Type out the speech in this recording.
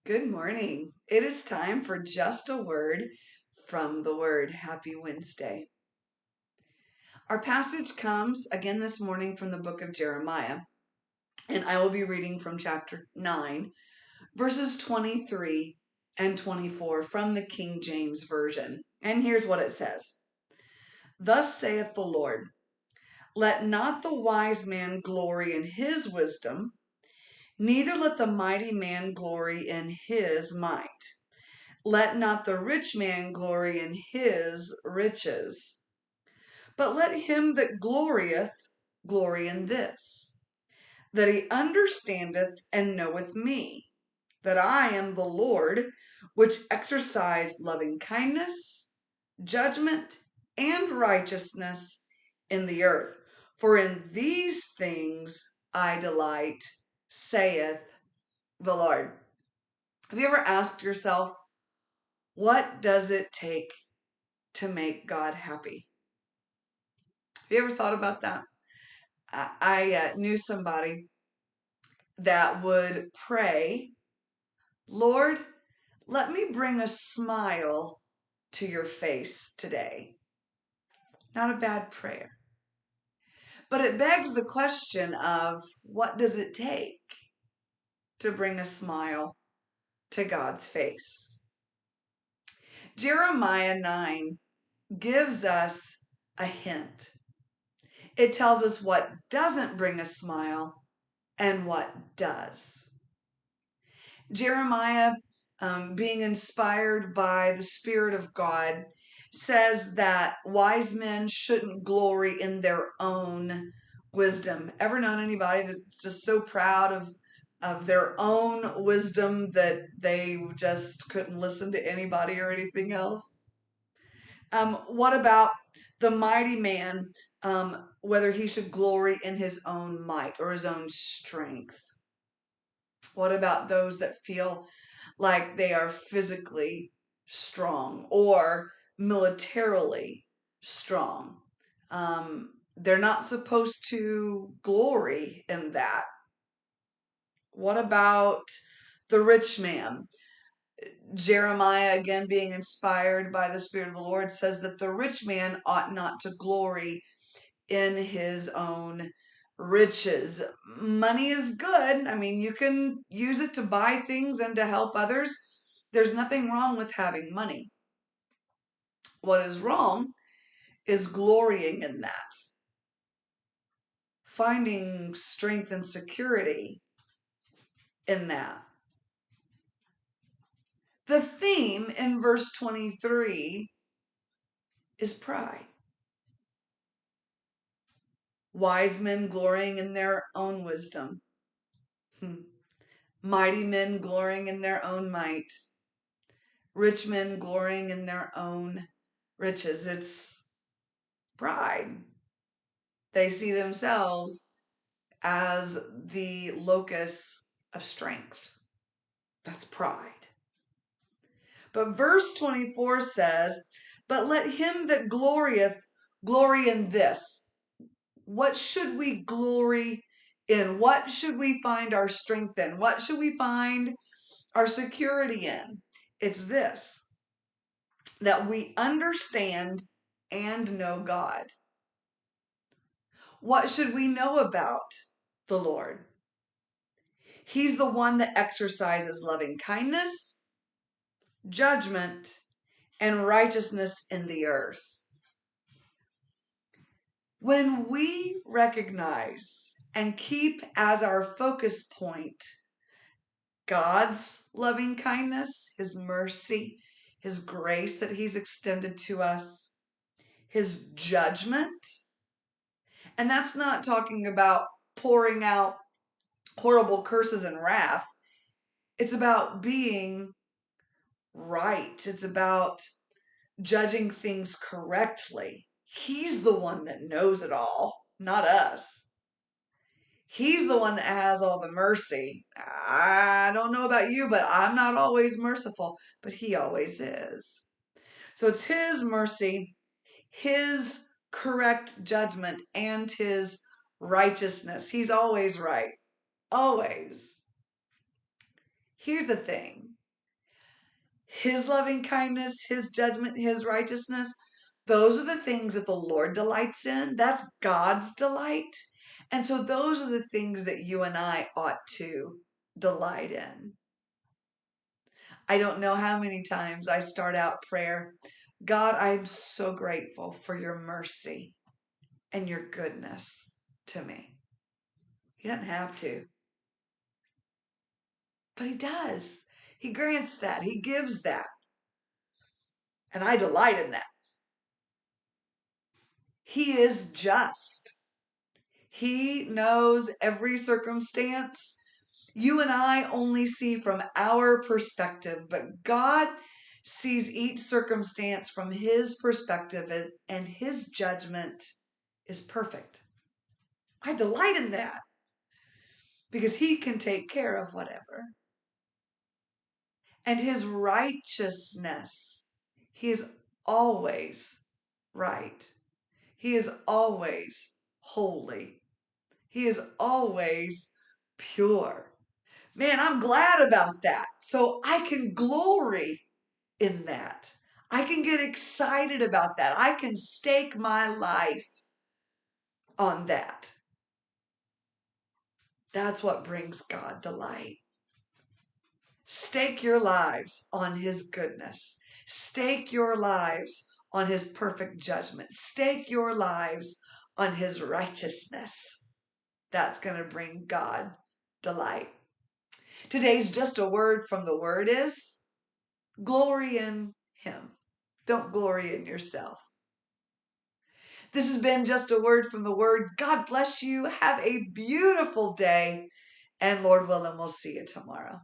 Good morning. It is time for just a word from the Word. Happy Wednesday. Our passage comes again this morning from the book of Jeremiah, and I will be reading from chapter 9, verses 23 and 24 from the King James Version. And here's what it says: Thus saith the Lord, let not the wise man glory in his wisdom, neither let the mighty man glory in his might. Let not the rich man glory in his riches, but let him that glorieth glory in this, that he understandeth and knoweth me, that I am the Lord, which exercise loving kindness, judgment, and righteousness in the earth. For in these things I delight, saith the Lord. Have you ever asked yourself, what does it take to make God happy? Have you ever thought about that? I knew somebody that would pray, Lord, let me bring a smile to your face today. Not a bad prayer. But it begs the question of what does it take to bring a smile to God's face? Jeremiah 9 gives us a hint. It tells us what doesn't bring a smile and what does. Jeremiah, being inspired by the Spirit of God, says that wise men shouldn't glory in their own wisdom. Ever known anybody that's just so proud of their own wisdom that they just couldn't listen to anybody or anything else? What about the mighty man, whether he should glory in his own might or his own strength? What about those that feel like they are physically strong or militarily strong? They're not supposed to glory in that. What about the rich man? Jeremiah, again being inspired by the Spirit of the Lord, says that the rich man ought not to glory in his own riches. Money is good. I mean, you can use it to buy things and to help others. There's nothing wrong with having money. What is wrong is glorying in that, finding strength and security in that. The theme in verse 23 is pride. Wise men glorying in their own wisdom. Mighty men glorying in their own might. Rich men glorying in their own riches. It's pride. They see themselves as the locus of strength. That's pride. But verse 24 says, but let him that glorieth glory in this. What should we glory in? What should we find our strength in? What should we find our security in? It's this, that we understand and know God. What should we know about the Lord? He's the one that exercises loving kindness, judgment, and righteousness in the earth. When we recognize and keep as our focus point God's loving kindness, His mercy, His grace that He's extended to us, His judgment, and that's not talking about pouring out horrible curses and wrath. It's about being right. It's about judging things correctly. He's the one that knows it all, not us. He's the one that has all the mercy. I don't know about you, but I'm not always merciful, but He always is. So it's His mercy, His correct judgment, and His righteousness. He's always right. Always. Here's the thing. His loving kindness, His judgment, His righteousness, those are the things that the Lord delights in. That's God's delight. And so those are the things that you and I ought to delight in. I don't know how many times I start out prayer. God, I'm so grateful for your mercy and your goodness to me. He doesn't have to, but He does. He grants that. He gives that. And I delight in that. He is just. He knows every circumstance. You and I only see from our perspective, but God sees each circumstance from His perspective, and His judgment is perfect. I delight in that because He can take care of whatever. And His righteousness, He is always right. He is always holy. He is always pure. Man, I'm glad about that. So I can glory in that. I can get excited about that. I can stake my life on that. That's what brings God delight. Stake your lives on His goodness. Stake your lives on His perfect judgment. Stake your lives on His righteousness. That's going to bring God delight. Today's just a word from the Word is glory in Him. Don't glory in yourself. This has been just a word from the Word. God bless you. Have a beautiful day. And Lord willing, we'll see you tomorrow.